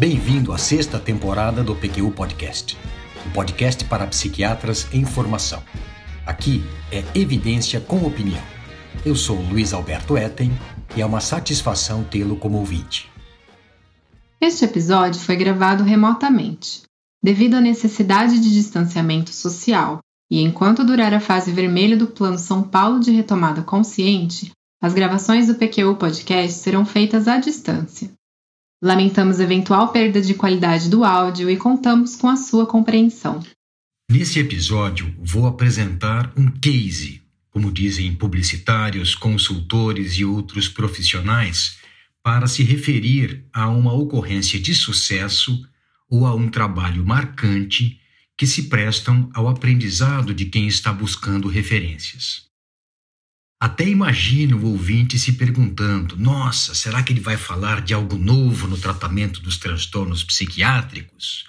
Bem-vindo à sexta temporada do PQU Podcast, um podcast para psiquiatras em formação. Aqui é evidência com opinião. Eu sou Luiz Alberto Etten e é uma satisfação tê-lo como ouvinte. Este episódio foi gravado remotamente, devido à necessidade de distanciamento social, e enquanto durar a fase vermelha do Plano São Paulo de Retomada Consciente, as gravações do PQU Podcast serão feitas à distância. Lamentamos eventual perda de qualidade do áudio e contamos com a sua compreensão. Nesse episódio, vou apresentar um case, como dizem publicitários, consultores e outros profissionais, para se referir a uma ocorrência de sucesso ou a um trabalho marcante que se prestam ao aprendizado de quem está buscando referências. Até imagino o ouvinte se perguntando: nossa, será que ele vai falar de algo novo no tratamento dos transtornos psiquiátricos?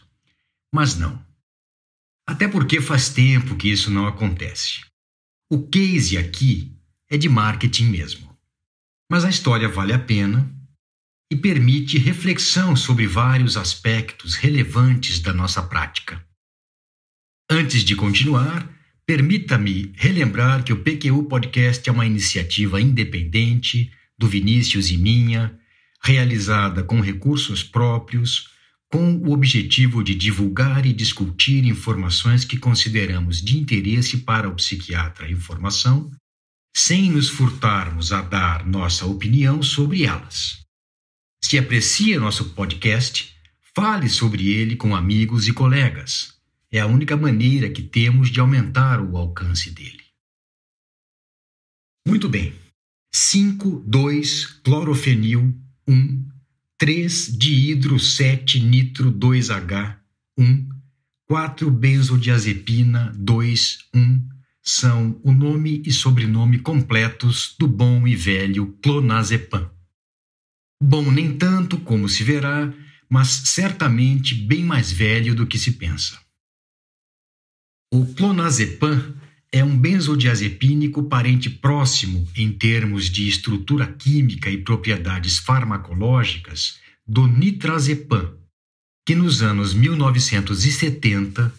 Mas não. Até porque faz tempo que isso não acontece. O case aqui é de marketing mesmo. Mas a história vale a pena e permite reflexão sobre vários aspectos relevantes da nossa prática. Antes de continuar, permita-me relembrar que o PQU Podcast é uma iniciativa independente do Vinícius e minha, realizada com recursos próprios, com o objetivo de divulgar e discutir informações que consideramos de interesse para o psiquiatra em formação, sem nos furtarmos a dar nossa opinião sobre elas. Se aprecia nosso podcast, fale sobre ele com amigos e colegas. É a única maneira que temos de aumentar o alcance dele. Muito bem. 5,2-clorofenil 1, 3-diidro-7-nitro-2H 1, 4-benzodiazepina 2, 1 são o nome e sobrenome completos do bom e velho clonazepam. Bom nem tanto, como se verá, mas certamente bem mais velho do que se pensa. O clonazepam é um benzodiazepínico parente próximo em termos de estrutura química e propriedades farmacológicas do nitrazepam, que nos anos 1970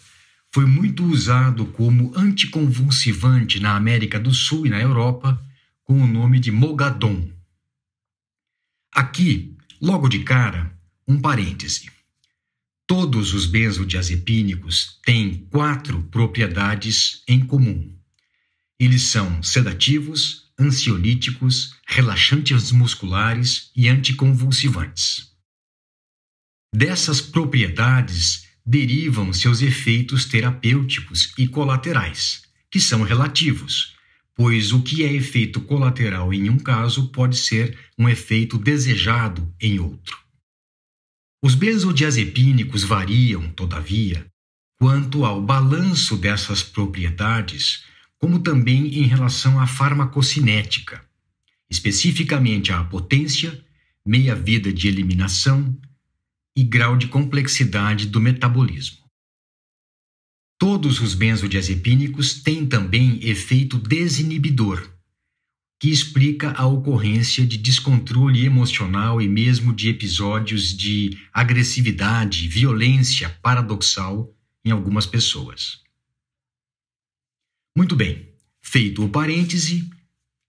foi muito usado como anticonvulsivante na América do Sul e na Europa com o nome de Mogadon. Aqui, logo de cara, um parêntese. Todos os benzodiazepínicos têm 4 propriedades em comum. Eles são sedativos, ansiolíticos, relaxantes musculares e anticonvulsivantes. Dessas propriedades derivam seus efeitos terapêuticos e colaterais, que são relativos, pois o que é efeito colateral em um caso pode ser um efeito desejado em outro. Os benzodiazepínicos variam, todavia, quanto ao balanço dessas propriedades, como também em relação à farmacocinética, especificamente à potência, meia-vida de eliminação e grau de complexidade do metabolismo. Todos os benzodiazepínicos têm também efeito desinibidor, que explica a ocorrência de descontrole emocional e mesmo de episódios de agressividade e violência paradoxal em algumas pessoas. Muito bem, feito o parêntese,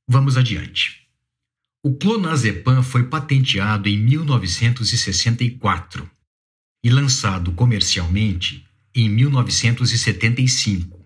vamos adiante. O clonazepam foi patenteado em 1964 e lançado comercialmente em 1975.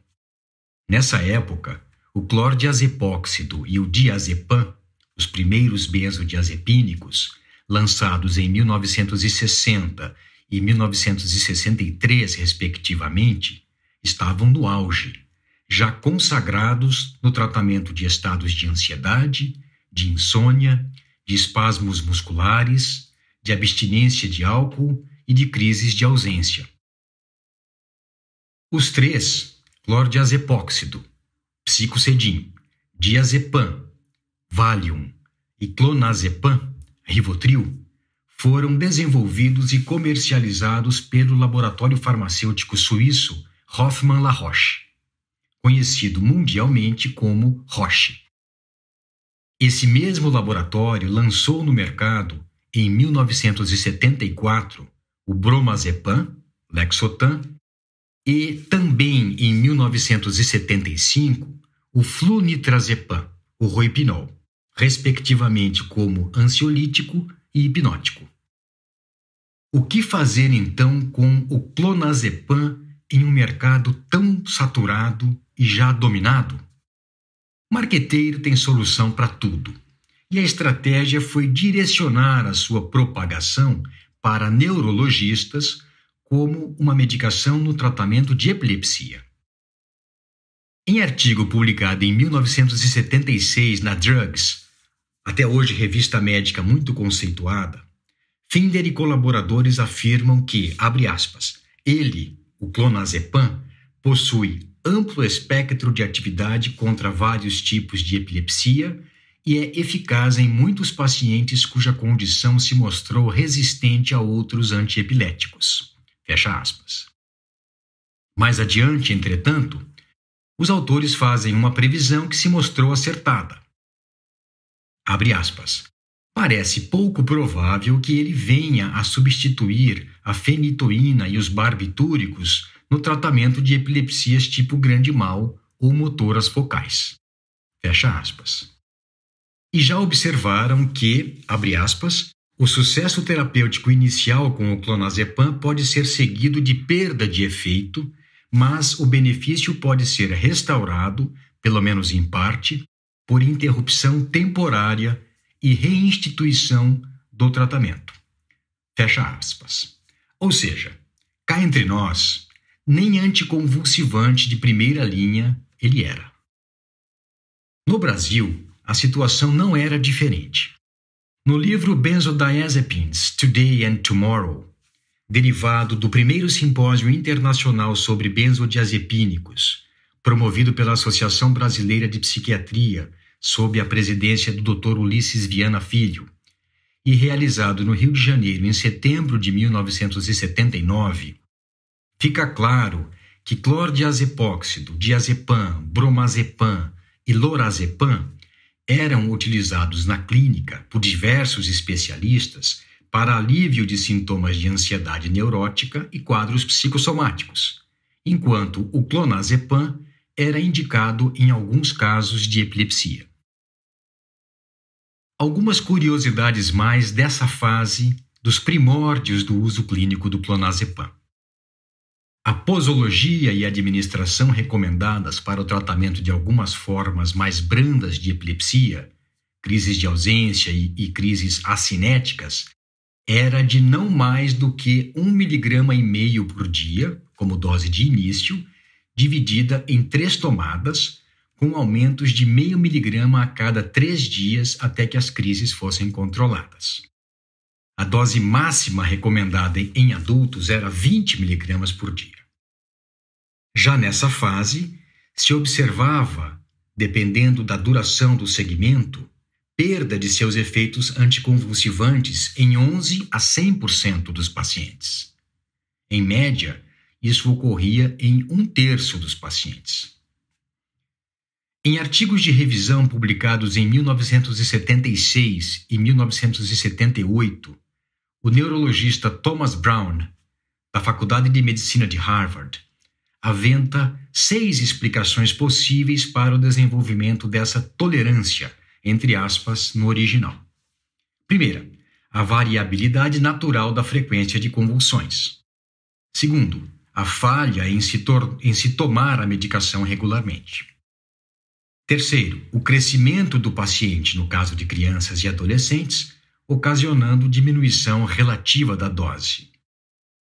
Nessa época, o clordiazepóxido e o diazepam, os primeiros benzodiazepínicos, lançados em 1960 e 1963, respectivamente, estavam no auge, já consagrados no tratamento de estados de ansiedade, de insônia, de espasmos musculares, de abstinência de álcool e de crises de ausência. Os 3, clordiazepóxido, psicocedin, diazepam, Valium e clonazepam, Rivotril, foram desenvolvidos e comercializados pelo laboratório farmacêutico suíço Hoffmann La Roche, conhecido mundialmente como Roche. Esse mesmo laboratório lançou no mercado, em 1974, o bromazepam, Lexotan, e também em 1975 o flunitrazepam, o roipinol, respectivamente como ansiolítico e hipnótico. O que fazer então com o clonazepam em um mercado tão saturado e já dominado? O marqueteiro tem solução para tudo, e a estratégia foi direcionar a sua propagação para neurologistas como uma medicação no tratamento de epilepsia. Em artigo publicado em 1976 na Drugs, até hoje revista médica muito conceituada, Finder e colaboradores afirmam que, abre aspas, ele, o clonazepam, possui amplo espectro de atividade contra vários tipos de epilepsia e é eficaz em muitos pacientes cuja condição se mostrou resistente a outros antiepiléticos. Fecha aspas. Mais adiante, entretanto, os autores fazem uma previsão que se mostrou acertada. Abre aspas. Parece pouco provável que ele venha a substituir a fenitoína e os barbitúricos no tratamento de epilepsias tipo grande mal ou motoras focais. Fecha aspas. E já observaram que, abre aspas, o sucesso terapêutico inicial com o clonazepam pode ser seguido de perda de efeito, mas o benefício pode ser restaurado, pelo menos em parte, por interrupção temporária e reinstituição do tratamento. Fecha aspas. Ou seja, cá entre nós, nem anticonvulsivante de primeira linha ele era. No Brasil, a situação não era diferente. No livro Benzodiazepines, Today and Tomorrow, derivado do primeiro simpósio internacional sobre benzodiazepínicos, promovido pela Associação Brasileira de Psiquiatria, sob a presidência do Dr. Ulisses Viana Filho, e realizado no Rio de Janeiro em setembro de 1979, fica claro que clordiazepóxido, diazepam, bromazepam e lorazepam eram utilizados na clínica por diversos especialistas para alívio de sintomas de ansiedade neurótica e quadros psicossomáticos, enquanto o clonazepam era indicado em alguns casos de epilepsia. Algumas curiosidades mais dessa fase dos primórdios do uso clínico do clonazepam. A posologia e administração recomendadas para o tratamento de algumas formas mais brandas de epilepsia, crises de ausência e crises acinéticas, era de não mais do que 1,5 mg por dia, como dose de início, dividida em 3 tomadas, com aumentos de 0,5 mg a cada 3 dias até que as crises fossem controladas. A dose máxima recomendada em adultos era 20 mg por dia. Já nessa fase, se observava, dependendo da duração do segmento, perda de seus efeitos anticonvulsivantes em 11% a 100% dos pacientes. Em média, isso ocorria em 1/3 dos pacientes. Em artigos de revisão publicados em 1976 e 1978, o neurologista Thomas Brown, da Faculdade de Medicina de Harvard, aventa 6 explicações possíveis para o desenvolvimento dessa tolerância, entre aspas, no original. Primeira, a variabilidade natural da frequência de convulsões. Segundo, a falha em se tomar a medicação regularmente. Terceiro, o crescimento do paciente, no caso de crianças e adolescentes, ocasionando diminuição relativa da dose.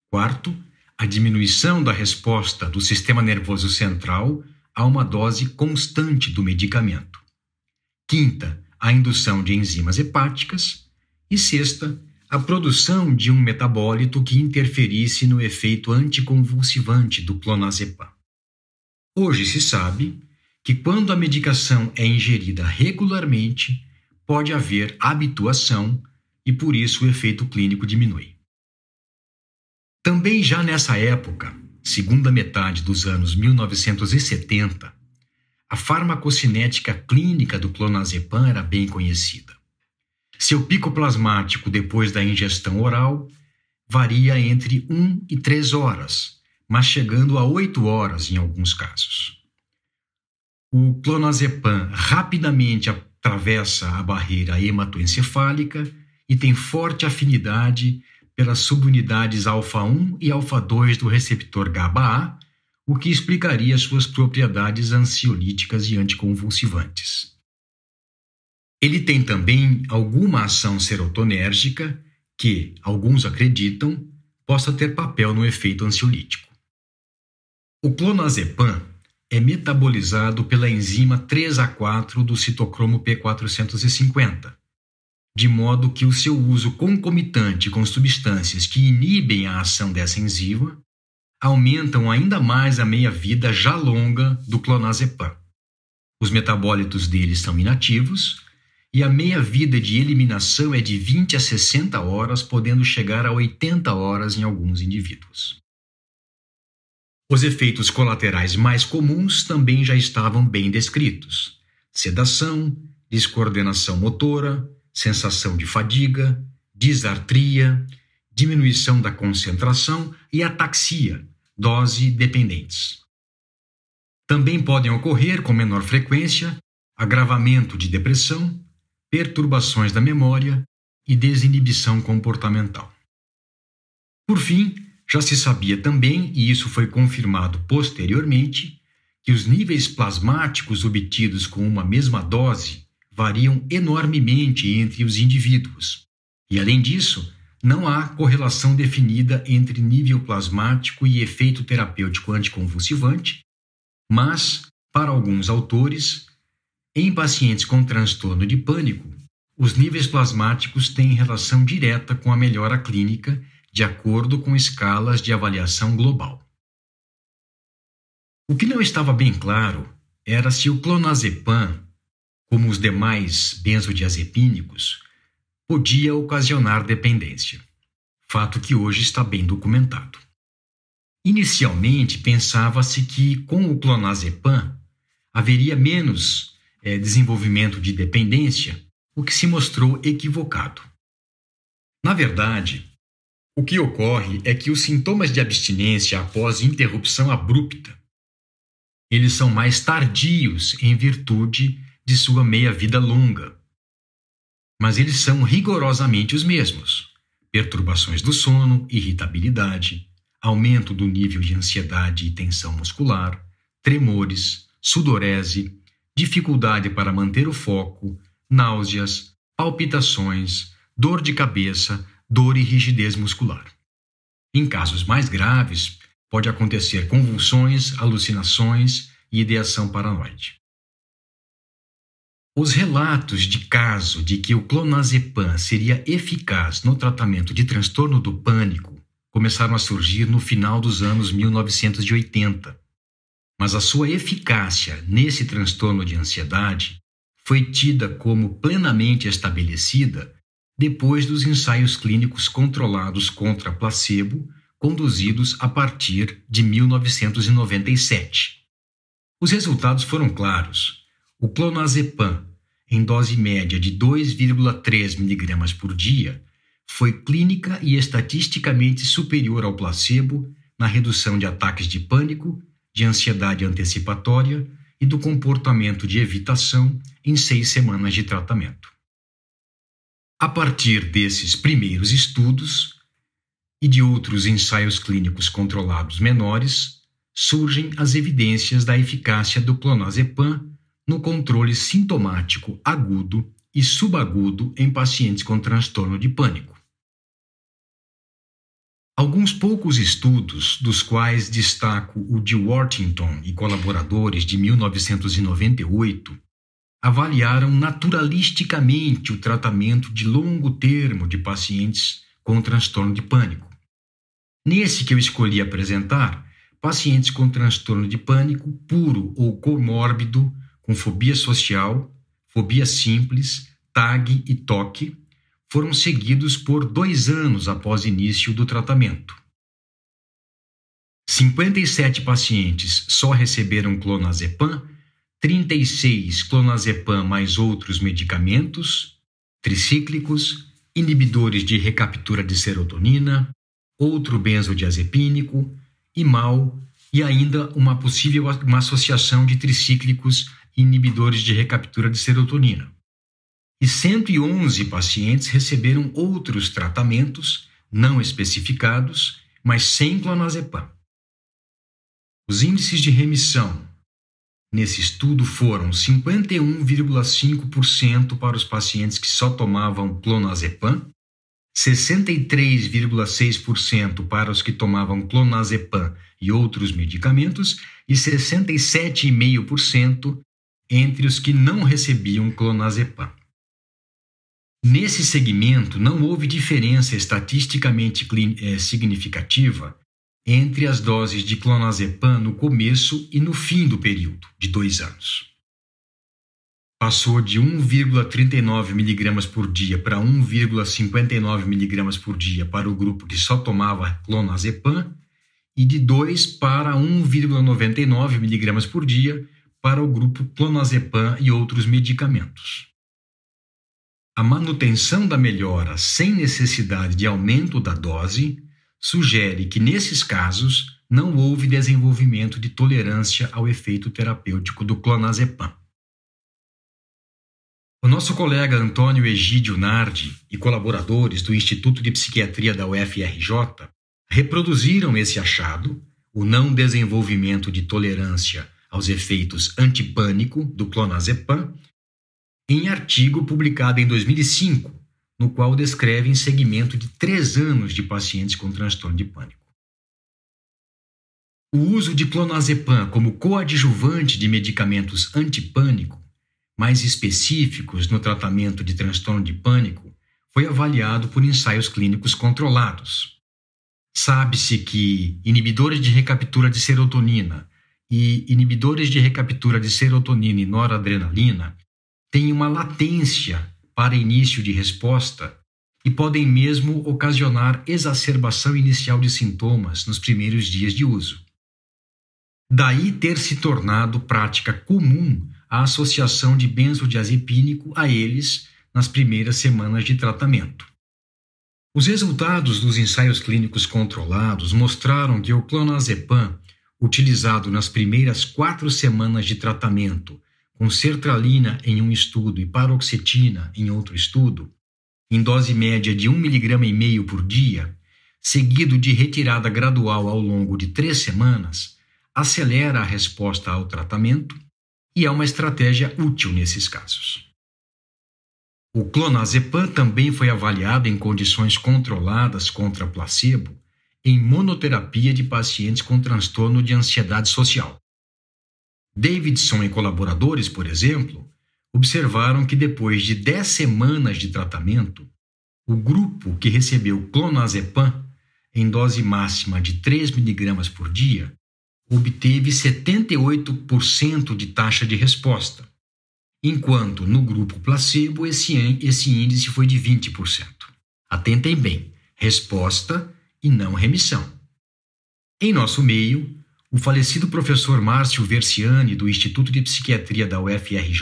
Quarto, a diminuição da resposta do sistema nervoso central a uma dose constante do medicamento. Quinta, a indução de enzimas hepáticas. E sexta, a produção de um metabólito que interferisse no efeito anticonvulsivante do clonazepam. Hoje se sabe que quando a medicação é ingerida regularmente, pode haver habituação e por isso o efeito clínico diminui. Também já nessa época, segunda metade dos anos 1970, a farmacocinética clínica do clonazepam era bem conhecida. Seu pico plasmático depois da ingestão oral varia entre 1 e 3 horas, mas chegando a 8 horas em alguns casos. O clonazepam rapidamente atravessa a barreira hematoencefálica e tem forte afinidade pelas subunidades alfa-1 e alfa-2 do receptor GABA-A, o que explicaria suas propriedades ansiolíticas e anticonvulsivantes. Ele tem também alguma ação serotonérgica que, alguns acreditam, possa ter papel no efeito ansiolítico. O clonazepam é metabolizado pela enzima 3A4 do citocromo P450, de modo que o seu uso concomitante com substâncias que inibem a ação dessa enzima aumentam ainda mais a meia-vida já longa do clonazepam. Os metabólitos dele são inativos e a meia-vida de eliminação é de 20 a 60 horas, podendo chegar a 80 horas em alguns indivíduos. Os efeitos colaterais mais comuns também já estavam bem descritos: sedação, descoordenação motora, sensação de fadiga, disartria, diminuição da concentração e ataxia, dose dependentes. Também podem ocorrer com menor frequência agravamento de depressão, perturbações da memória e desinibição comportamental. Por fim, já se sabia também, e isso foi confirmado posteriormente, que os níveis plasmáticos obtidos com uma mesma dose variam enormemente entre os indivíduos. E, além disso, não há correlação definida entre nível plasmático e efeito terapêutico anticonvulsivante, mas, para alguns autores, em pacientes com transtorno de pânico, os níveis plasmáticos têm relação direta com a melhora clínica de acordo com escalas de avaliação global. O que não estava bem claro era se o clonazepam, como os demais benzodiazepínicos, podia ocasionar dependência, fato que hoje está bem documentado. Inicialmente, pensava-se que com o clonazepam haveria menos desenvolvimento de dependência, o que se mostrou equivocado. Na verdade, o que ocorre é que os sintomas de abstinência após interrupção abrupta, eles são mais tardios em virtude de sua meia-vida longa. Mas eles são rigorosamente os mesmos: perturbações do sono, irritabilidade, aumento do nível de ansiedade e tensão muscular, tremores, sudorese, dificuldade para manter o foco, náuseas, palpitações, dor de cabeça, dor e rigidez muscular. Em casos mais graves, pode acontecer convulsões, alucinações e ideação paranoide. Os relatos de caso de que o clonazepam seria eficaz no tratamento de transtorno do pânico começaram a surgir no final dos anos 1980, mas a sua eficácia nesse transtorno de ansiedade foi tida como plenamente estabelecida depois dos ensaios clínicos controlados contra placebo, conduzidos a partir de 1997. Os resultados foram claros. O clonazepam, em dose média de 2,3 mg por dia, foi clínica e estatisticamente superior ao placebo na redução de ataques de pânico, de ansiedade antecipatória e do comportamento de evitação em 6 semanas de tratamento. A partir desses primeiros estudos e de outros ensaios clínicos controlados menores, surgem as evidências da eficácia do clonazepam no controle sintomático agudo e subagudo em pacientes com transtorno de pânico. Alguns poucos estudos, dos quais destaco o de Worthington e colaboradores de 1998, avaliaram naturalisticamente o tratamento de longo termo de pacientes com transtorno de pânico. Nesse que eu escolhi apresentar, pacientes com transtorno de pânico puro ou comórbido, com fobia social, fobia simples, TAG e TOC, foram seguidos por 2 anos após início do tratamento. 57 pacientes só receberam clonazepam, 36 clonazepam mais outros medicamentos, tricíclicos, inibidores de recaptura de serotonina, outro benzodiazepínico, e mal, e ainda uma associação de tricíclicos inibidores de recaptura de serotonina. E 111 pacientes receberam outros tratamentos não especificados, mas sem clonazepam. Os índices de remissão nesse estudo foram 51,5% para os pacientes que só tomavam clonazepam, 63,6% para os que tomavam clonazepam e outros medicamentos e 67,5% entre os que não recebiam clonazepam. Nesse segmento, não houve diferença estatisticamente significativa entre as doses de clonazepam no começo e no fim do período, de 2 anos. Passou de 1,39 mg por dia para 1,59 mg por dia para o grupo que só tomava clonazepam e de 2 para 1,99 mg por dia para o grupo clonazepam e outros medicamentos. A manutenção da melhora sem necessidade de aumento da dose sugere que, nesses casos, não houve desenvolvimento de tolerância ao efeito terapêutico do clonazepam. O nosso colega Antônio Egídio Nardi e colaboradores do Instituto de Psiquiatria da UFRJ reproduziram esse achado, o não desenvolvimento de tolerância aos efeitos antipânico do clonazepam, em artigo publicado em 2005, no qual descrevem segmento de 3 anos de pacientes com transtorno de pânico. O uso de clonazepam como coadjuvante de medicamentos antipânico, mais específicos no tratamento de transtorno de pânico, foi avaliado por ensaios clínicos controlados. Sabe-se que inibidores de recaptura de serotonina e inibidores de recaptura de serotonina e noradrenalina têm uma latência para início de resposta e podem mesmo ocasionar exacerbação inicial de sintomas nos primeiros dias de uso. Daí ter se tornado prática comum a associação de benzodiazepínico a eles nas primeiras semanas de tratamento. Os resultados dos ensaios clínicos controlados mostraram que o clonazepam, utilizado nas primeiras 4 semanas de tratamento, com sertralina em um estudo e paroxetina em outro estudo, em dose média de 1,5 mg por dia, seguido de retirada gradual ao longo de 3 semanas, acelera a resposta ao tratamento e é uma estratégia útil nesses casos. O clonazepam também foi avaliado em condições controladas contra placebo em monoterapia de pacientes com transtorno de ansiedade social. Davidson e colaboradores, por exemplo, observaram que depois de 10 semanas de tratamento, o grupo que recebeu clonazepam em dose máxima de 3 mg por dia obteve 78% de taxa de resposta, enquanto no grupo placebo esse índice foi de 20%. Atentem bem, resposta e não remissão. Em nosso meio, o falecido professor Márcio Versiani, do Instituto de Psiquiatria da UFRJ,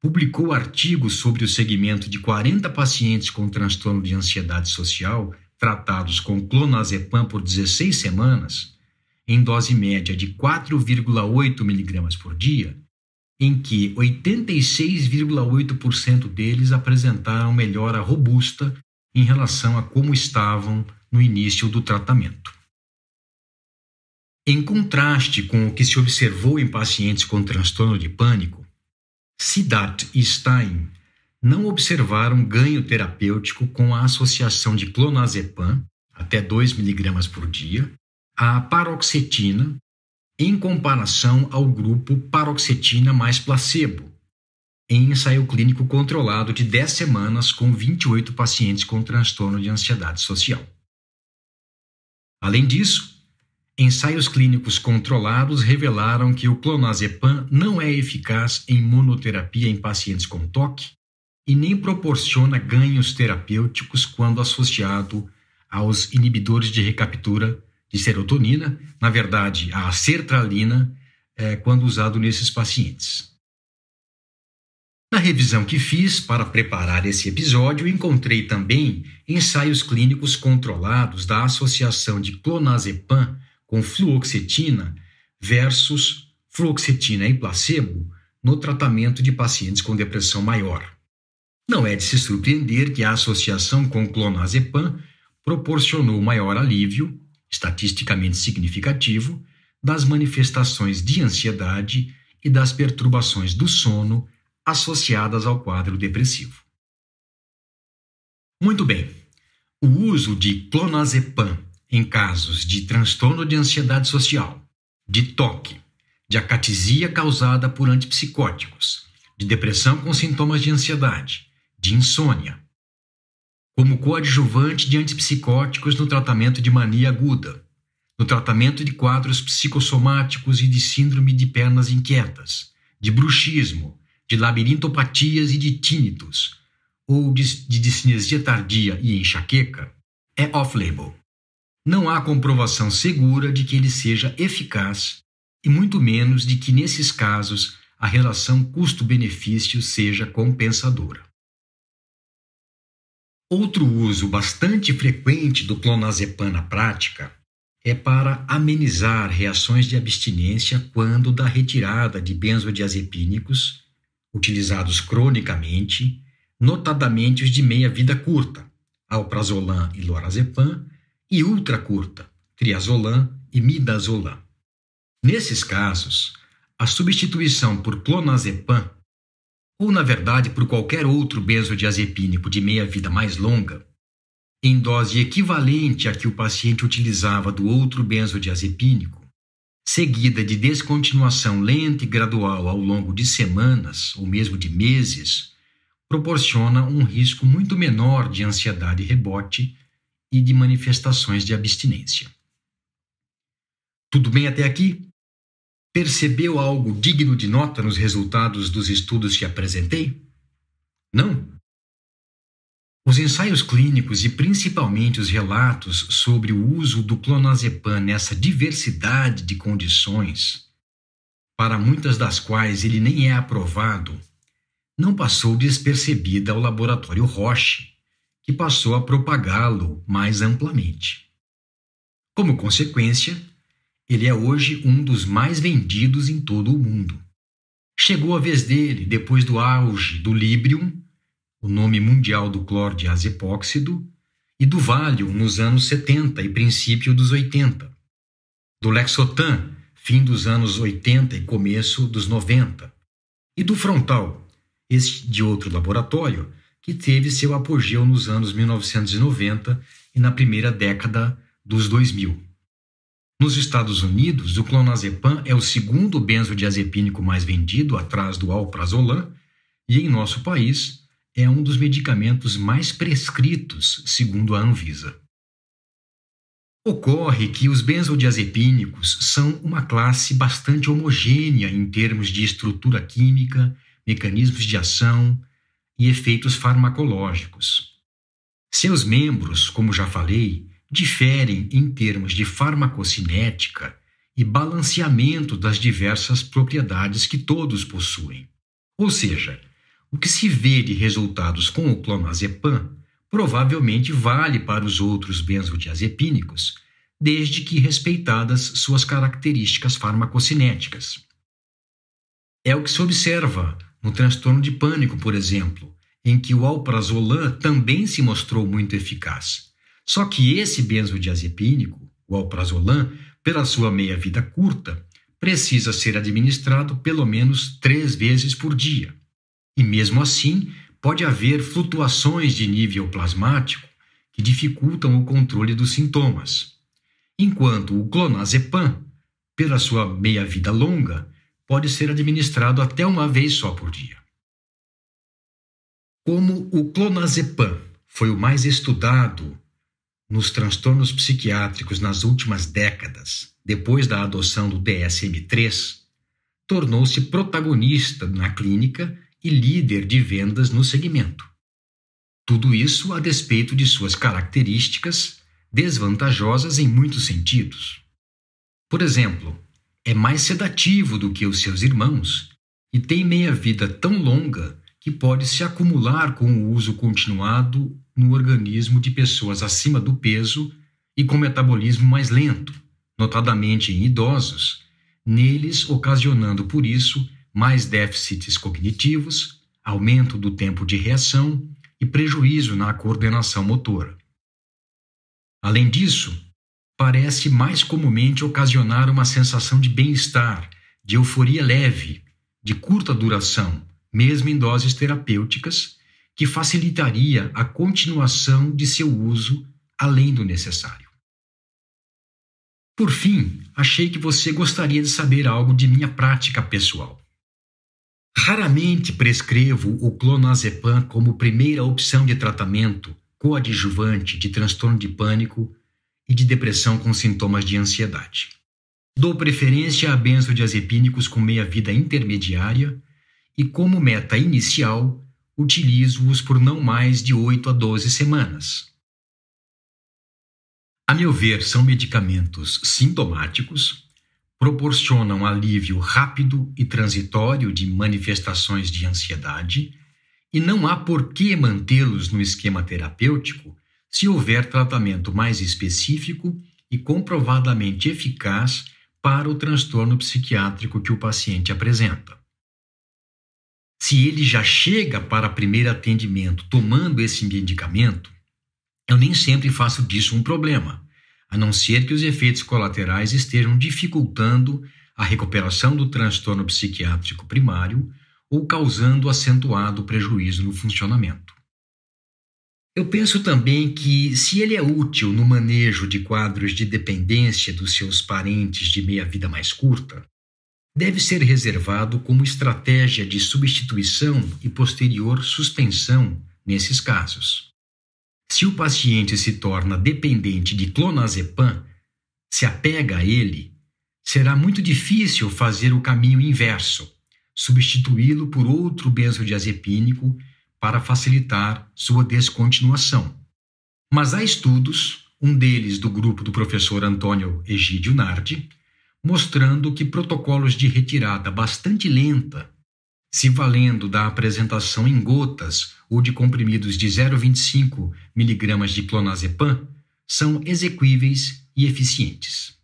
publicou artigos sobre o segmento de 40 pacientes com transtorno de ansiedade social tratados com clonazepam por 16 semanas, em dose média de 4,8 mg por dia, em que 86,8% deles apresentaram melhora robusta em relação a como estavam no início do tratamento. Em contraste com o que se observou em pacientes com transtorno de pânico, Siddharth e Stein não observaram ganho terapêutico com a associação de clonazepam, até 2 mg por dia, à paroxetina, em comparação ao grupo paroxetina mais placebo, em ensaio clínico controlado de 10 semanas com 28 pacientes com transtorno de ansiedade social. Além disso, ensaios clínicos controlados revelaram que o clonazepam não é eficaz em monoterapia em pacientes com TOC e nem proporciona ganhos terapêuticos quando associado aos inibidores de recaptura de serotonina, na verdade, a sertralina, quando usado nesses pacientes. Na revisão que fiz para preparar esse episódio, encontrei também ensaios clínicos controlados da associação de clonazepam com fluoxetina versus fluoxetina e placebo no tratamento de pacientes com depressão maior. Não é de se surpreender que a associação com clonazepam proporcionou maior alívio, estatisticamente significativo, das manifestações de ansiedade e das perturbações do sono associadas ao quadro depressivo. Muito bem, o uso de clonazepam em casos de transtorno de ansiedade social, de TOC, de acatesia causada por antipsicóticos, de depressão com sintomas de ansiedade, de insônia, como coadjuvante de antipsicóticos no tratamento de mania aguda, no tratamento de quadros psicossomáticos e de síndrome de pernas inquietas, de bruxismo, de labirintopatias e de tínitos, ou de discinesia tardia e enxaqueca, é off-label. Não há comprovação segura de que ele seja eficaz e muito menos de que, nesses casos, a relação custo-benefício seja compensadora. Outro uso bastante frequente do clonazepam na prática é para amenizar reações de abstinência quando da retirada de benzodiazepínicos utilizados cronicamente, notadamente os de meia-vida curta, alprazolam e lorazepam, e ultra curta, triazolam e midazolam. Nesses casos, a substituição por clonazepam, ou na verdade por qualquer outro benzodiazepínico de meia-vida mais longa, em dose equivalente à que o paciente utilizava do outro benzodiazepínico, seguida de descontinuação lenta e gradual ao longo de semanas ou mesmo de meses, proporciona um risco muito menor de ansiedade rebote e de manifestações de abstinência. Tudo bem até aqui? Percebeu algo digno de nota nos resultados dos estudos que apresentei? Não? Os ensaios clínicos e principalmente os relatos sobre o uso do clonazepam nessa diversidade de condições, para muitas das quais ele nem é aprovado, não passou despercebida ao laboratório Roche, que passou a propagá-lo mais amplamente. Como consequência, ele é hoje um dos mais vendidos em todo o mundo. Chegou a vez dele depois do auge do Librium, o nome mundial do clordiazepóxido, e do Valium nos anos 70 e princípio dos 80, do Lexotan, fim dos anos 80 e começo dos 90, e do Frontal, este de outro laboratório, que teve seu apogeu nos anos 1990 e na primeira década dos 2000. Nos Estados Unidos, o clonazepam é o segundo benzodiazepínico mais vendido, atrás do alprazolam, e em nosso país é um dos medicamentos mais prescritos, segundo a Anvisa. Ocorre que os benzodiazepínicos são uma classe bastante homogênea em termos de estrutura química, mecanismos de ação e efeitos farmacológicos. Seus membros, como já falei, diferem em termos de farmacocinética e balanceamento das diversas propriedades que todos possuem. Ou seja, o que se vê de resultados com o clonazepam provavelmente vale para os outros benzodiazepínicos, desde que respeitadas suas características farmacocinéticas. É o que se observa no transtorno de pânico, por exemplo, em que o alprazolam também se mostrou muito eficaz. Só que esse benzodiazepínico, o alprazolam, pela sua meia-vida curta, precisa ser administrado pelo menos 3 vezes por dia. E mesmo assim, pode haver flutuações de nível plasmático que dificultam o controle dos sintomas, enquanto o clonazepam, pela sua meia-vida longa, pode ser administrado até uma vez só por dia. Como o clonazepam foi o mais estudado nos transtornos psiquiátricos nas últimas décadas, depois da adoção do DSM-3, tornou-se protagonista na clínica e líder de vendas no segmento. Tudo isso a despeito de suas características desvantajosas em muitos sentidos. Por exemplo, é mais sedativo do que os seus irmãos e tem meia-vida tão longa que pode se acumular com o uso continuado no organismo de pessoas acima do peso e com metabolismo mais lento, notadamente em idosos, neles ocasionando por isso mais déficits cognitivos, aumento do tempo de reação e prejuízo na coordenação motora. Além disso, parece mais comumente ocasionar uma sensação de bem-estar, de euforia leve, de curta duração, mesmo em doses terapêuticas, que facilitaria a continuação de seu uso além do necessário. Por fim, achei que você gostaria de saber algo de minha prática pessoal. Raramente prescrevo o clonazepam como primeira opção de tratamento coadjuvante de transtorno de pânico e de depressão com sintomas de ansiedade. Dou preferência a benzodiazepínicos com meia-vida intermediária e, como meta inicial, utilizo-os por não mais de 8 a 12 semanas. A meu ver, são medicamentos sintomáticos, proporcionam alívio rápido e transitório de manifestações de ansiedade e não há por que mantê-los no esquema terapêutico se houver tratamento mais específico e comprovadamente eficaz para o transtorno psiquiátrico que o paciente apresenta. Se ele já chega para primeiro atendimento tomando esse medicamento, eu nem sempre faço disso um problema, a não ser que os efeitos colaterais estejam dificultando a recuperação do transtorno psiquiátrico primário ou causando acentuado prejuízo no funcionamento. Eu penso também que, se ele é útil no manejo de quadros de dependência dos seus parentes de meia-vida mais curta, deve ser reservado como estratégia de substituição e posterior suspensão nesses casos. Se o paciente se torna dependente de clonazepam, se apega a ele, será muito difícil fazer o caminho inverso, substituí-lo por outro benzodiazepínico para facilitar sua descontinuação. Mas há estudos, um deles do grupo do professor Antônio Egídio Nardi, mostrando que protocolos de retirada bastante lenta, se valendo da apresentação em gotas ou de comprimidos de 0,25 mg de clonazepam, são exequíveis e eficientes.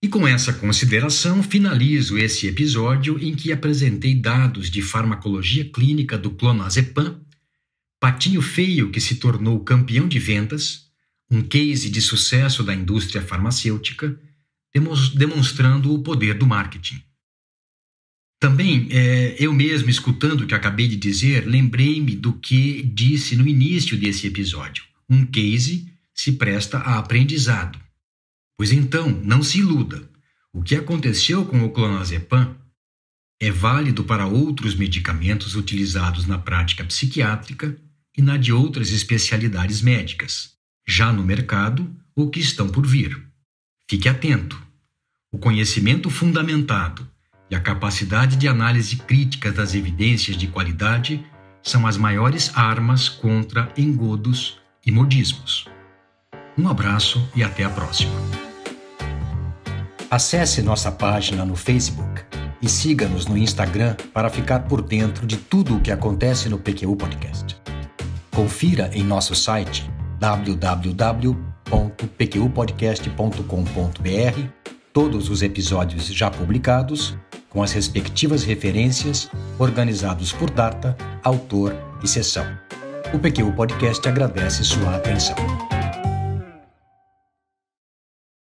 E com essa consideração, finalizo esse episódio em que apresentei dados de farmacologia clínica do clonazepam, patinho feio que se tornou campeão de vendas, um case de sucesso da indústria farmacêutica, demonstrando o poder do marketing. Também, eu mesmo, escutando o que acabei de dizer, lembrei-me do que disse no início desse episódio. Um case se presta a aprendizado. Pois então, não se iluda. O que aconteceu com o clonazepam é válido para outros medicamentos utilizados na prática psiquiátrica e na de outras especialidades médicas, já no mercado ou que estão por vir. Fique atento. O conhecimento fundamentado e a capacidade de análise crítica das evidências de qualidade são as maiores armas contra engodos e modismos. Um abraço e até a próxima. Acesse nossa página no Facebook e siga-nos no Instagram para ficar por dentro de tudo o que acontece no PQU Podcast. Confira em nosso site www.pqpodcast.com.br todos os episódios já publicados, com as respectivas referências, organizados por data, autor e sessão. O PQU Podcast agradece sua atenção.